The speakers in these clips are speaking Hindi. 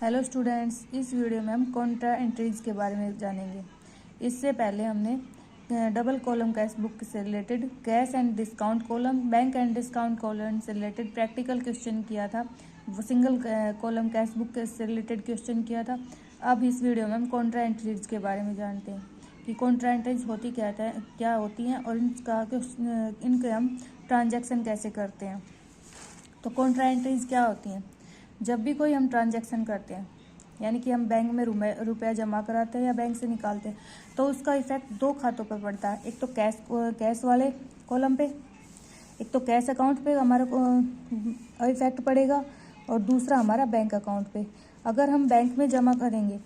हेलो स्टूडेंट्स, इस वीडियो में हम कॉन्ट्रा एंट्रीज के बारे में जानेंगे। इससे पहले हमने डबल कॉलम कैश बुक से related cash and discount column, bank and discount column से रिलेटेड प्रैक्टिकल क्वेश्चन किया था। सिंगल कॉलम कैश बुक से रिलेटेड क्वेश्चन किया था। अब इस वीडियो में हम कॉन्ट्रा एंट्रीज के बारे में जानते हैं कि कॉन्ट्रा एंट्रीज होती क्या होती हैं और इनके हम ट्रांजैक्शन कैसे करते हैं। तो कॉन्ट्रा एंट्रीज क्या होती हैं? जब भी कोई हम ट्रांजैक्शन करते हैं, यानी कि हम बैंक में रुपया जमा कराते हैं या बैंक से निकालते हैं, तो उसका इफेक्ट दो खातों पर पड़ता है। एक तो कैश वाले कॉलम पे, एक तो कैश अकाउंट पे हमारा इफेक्ट पड़ेगा और दूसरा हमारा बैंक अकाउंट पे। अगर हम बैंक में जमा करेंगे,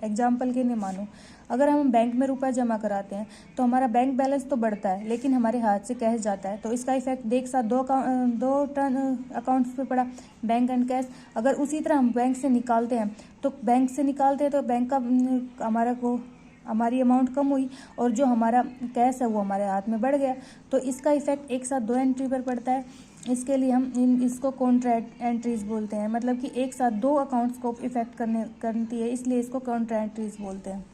एग्जाम्पल के लिए मानो अगर हम बैंक में रुपया जमा कराते हैं तो हमारा बैंक बैलेंस तो बढ़ता है, लेकिन हमारे हाथ से कैश जाता है। तो इसका इफेक्ट एक साथ दो अकाउंट्स पे पड़ा, बैंक एंड कैश। अगर उसी तरह हम बैंक से निकालते हैं तो बैंक का हमारी अमाउंट कम हुई और जो हमारा कैश है वो हमारे हाथ में बढ़ गया। तो इसका इफेक्ट एक साथ दो एंट्री पर पड़ता है। इसके लिए हम इसको कॉन्ट्रा एंट्रीज बोलते हैं, मतलब कि एक साथ दो अकाउंट्स को इफेक्ट करती है, इसलिए इसको कॉन्ट्रा एंट्रीज बोलते हैं।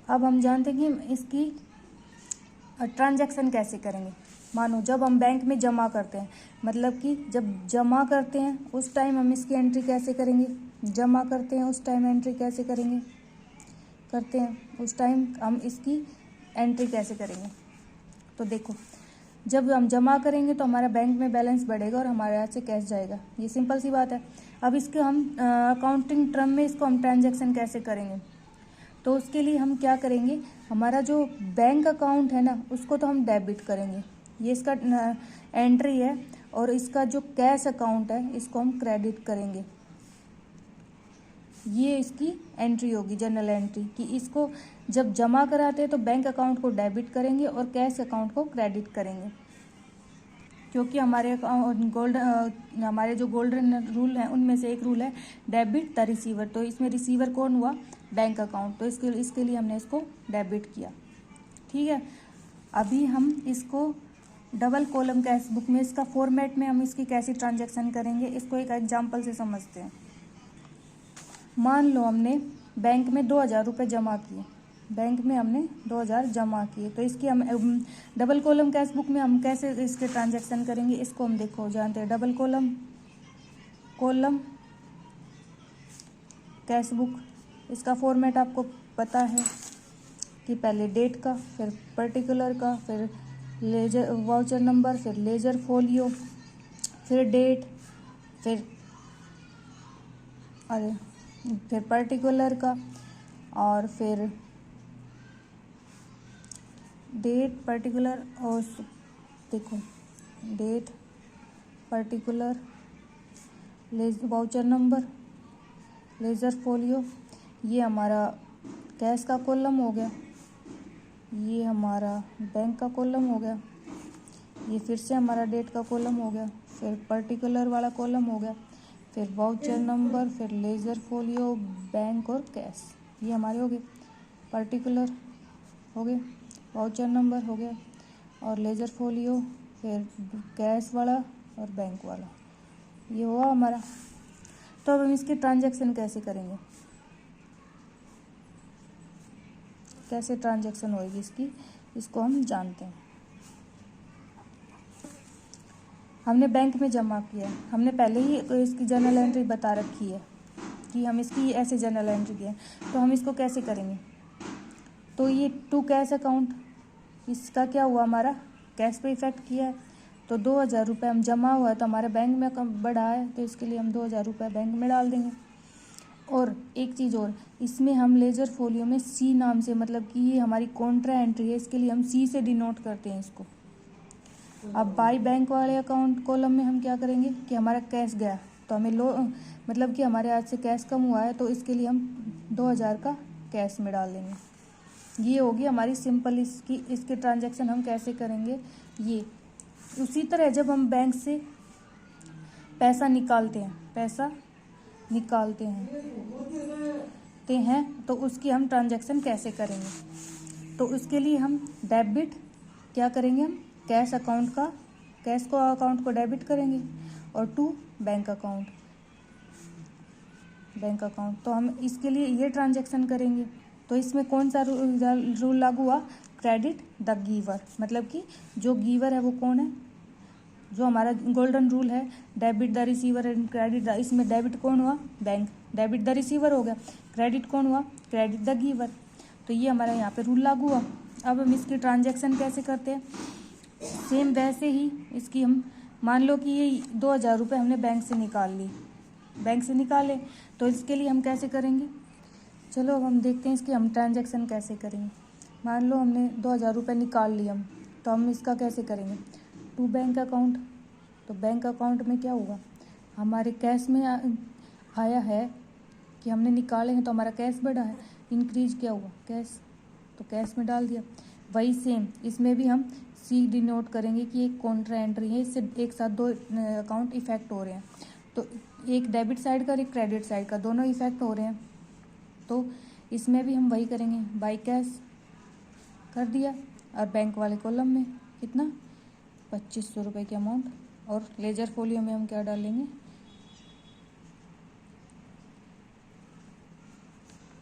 अब हम जानते हैं कि इसकी ट्रांजैक्शन कैसे करेंगे। मानो जब हम बैंक में जमा करते हैं, मतलब कि जब जमा करते हैं उस टाइम हम इसकी एंट्री कैसे करेंगे। जमा करते हैं उस टाइम एंट्री कैसे करेंगे, करते हैं उस टाइम हम इसकी एंट्री कैसे करेंगे। तो देखो, जब हम जमा करेंगे तो हमारा बैंक में बैलेंस बढ़ेगा और हमारे हाथ से कैश जाएगा, ये सिंपल सी बात है। अब इसके हम अकाउंटिंग टर्म में इसको हम ट्रांजैक्शन कैसे करेंगे, तो उसके लिए हम क्या करेंगे, हमारा जो बैंक अकाउंट है ना उसको तो हम डेबिट करेंगे, ये इसका एंट्री है। और इसका जो कैश अकाउंट है इसको हम क्रेडिट करेंगे, ये इसकी एंट्री होगी, जनरल एंट्री। कि इसको जब जमा कराते हैं तो बैंक अकाउंट को डेबिट करेंगे और कैश अकाउंट को क्रेडिट करेंगे, क्योंकि हमारे जो गोल्डन रूल हैं उनमें से एक रूल है डेबिट द रिसीवर। तो इसमें रिसीवर कौन हुआ, बैंक अकाउंट। तो इसके लिए हमने इसको डेबिट किया, ठीक है। अभी हम इसको डबल कॉलम कैश बुक में इसका फॉर्मेट में हम इसकी कैसी ट्रांजैक्शन करेंगे, इसको एक एग्जांपल से समझते हैं। मान लो हमने बैंक में 2000 रुपये जमा किए, बैंक में हमने 2000 जमा किए, तो इसकी हम डबल कॉलम कैश बुक में हम कैसे इसके ट्रांजैक्शन करेंगे, इसको हम देखो जानते हैं। डबल कॉलम कैश बुक, इसका फॉर्मेट आपको पता है कि पहले डेट का, फिर पर्टिकुलर का, फिर लेजर वाउचर नंबर, फिर लेजर फोलियो, फिर डेट, फिर पर्टिकुलर का, और फिर डेट पर्टिकुलर, और देखो date particular, voucher number, ledger folio. ये हमारा कैश का कॉलम हो गया, ये हमारा बैंक का कॉलम हो गया, ये फिर से हमारा डेट का कॉलम हो गया, फिर पर्टिकुलर वाला कॉलम हो गया, फिर वाउचर नंबर, फिर लेजर फोलियो, बैंक और कैश, ये हमारे हो गए। पर्टिकुलर हो गए, वाउचर नंबर हो गया और लेजर फोलियो, फिर कैश वाला और बैंक वाला, ये हुआ हमारा। तो अब हम इसकी ट्रांजैक्शन कैसे करेंगे, कैसे ट्रांजैक्शन होगी इसकी, इसको हम जानते हैं। हमने बैंक में जमा किया, हमने पहले ही इसकी जर्नल एंट्री बता रखी है कि हम इसकी ऐसे जर्नल एंट्री किए, तो हम इसको कैसे करेंगे। तो ये टू कैश अकाउंट, इसका क्या हुआ, हमारा कैश पे इफेक्ट किया है। तो 2000 रुपये हम जमा हुआ है तो हमारे बैंक में बढ़ा है, तो इसके लिए हम 2000 रुपये बैंक में डाल देंगे। और एक चीज़ और, इसमें हम लेजर फोलियो में सी नाम से, मतलब कि ये हमारी कॉन्ट्रा एंट्री है, इसके लिए हम सी से डिनोट करते हैं इसको। अब बाई बैंक वाले अकाउंट कॉलम में हम क्या करेंगे कि हमारा कैश गया तो हमें मतलब कि हमारे हाथ से कैश कम हुआ है, तो इसके लिए हम 2000 का कैश में डाल देंगे। ये होगी हमारी सिंपल इसके ट्रांजैक्शन हम कैसे करेंगे। ये उसी तरह जब हम बैंक से पैसा निकालते हैं तो उसकी हम ट्रांजैक्शन कैसे करेंगे। तो उसके लिए हम डेबिट क्या करेंगे, हम कैश अकाउंट को डेबिट करेंगे और to bank account, bank account, तो हम इसके लिए ये ट्रांजैक्शन करेंगे। तो इसमें कौन सा रूल लागू हुआ? क्रेडिट द गिवर, मतलब कि जो गिवर है वो कौन है? जो हमारा गोल्डन रूल है, debit the receiver and credit the, इसमें डेबिट कौन हुआ? बैंक, डेबिट द रिसीवर हो गया, क्रेडिट कौन हुआ? Credit the giver. तो ये हमारा यहाँ पे रूल लागू हुआ। अब हम इसकी ट्रांजैक्शन कैसे करते हैं? सेम वैसे ही इसकी हम, मान लो कि ये 2000 रुपये हमने बैंक से निकाल ली, बैंक से निकाले, तो इसके लिए हम कैसे करेंगे? चलो अब हम देखते हैं इसकी हम ट्रांजैक्शन कैसे करेंगे। मान लो हमने 2000 रुपये निकाल लिए हम, तो हम इसका कैसे करेंगे? To bank account. तो बैंक अकाउंट में क्या होगा? हमारे कैश में आया है कि हमने निकाले हैं, तो हमारा कैश बढ़ा है, इंक्रीज क्या हुआ? कैश, तो कैश में डाल दिया। वही सेम इसमें भी हम सी डिनोट करेंगे कि एक कॉन्ट्रा एंट्री है, इससे एक साथ दो अकाउंट इफेक्ट हो रहे हैं। तो एक डेबिट साइड का और एक क्रेडिट साइड का, दोनों इफेक्ट हो रहे हैं। तो इसमें भी हम वही करेंगे, बाई कैश कर दिया, और बैंक वाले कॉलम में कितना? 2500 रुपये की अमाउंट, और लेजर फोलियो में हम क्या डालेंगे?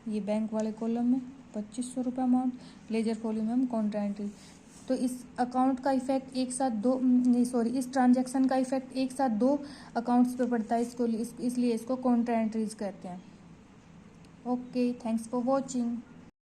ये बैंक वाले कॉलम में 2500 रुपये अमाउंट, लेजर फोलियो में हम कॉन्ट्रा एंट्री। तो इस अकाउंट का इफेक्ट एक साथ दो, नहीं सॉरी, इस ट्रांजैक्शन का इफेक्ट एक साथ दो अकाउंट्स पे पड़ता है, इसलिए इसको कॉन्ट्रा एंट्रीज कहते हैं। Okay, thanks for watching.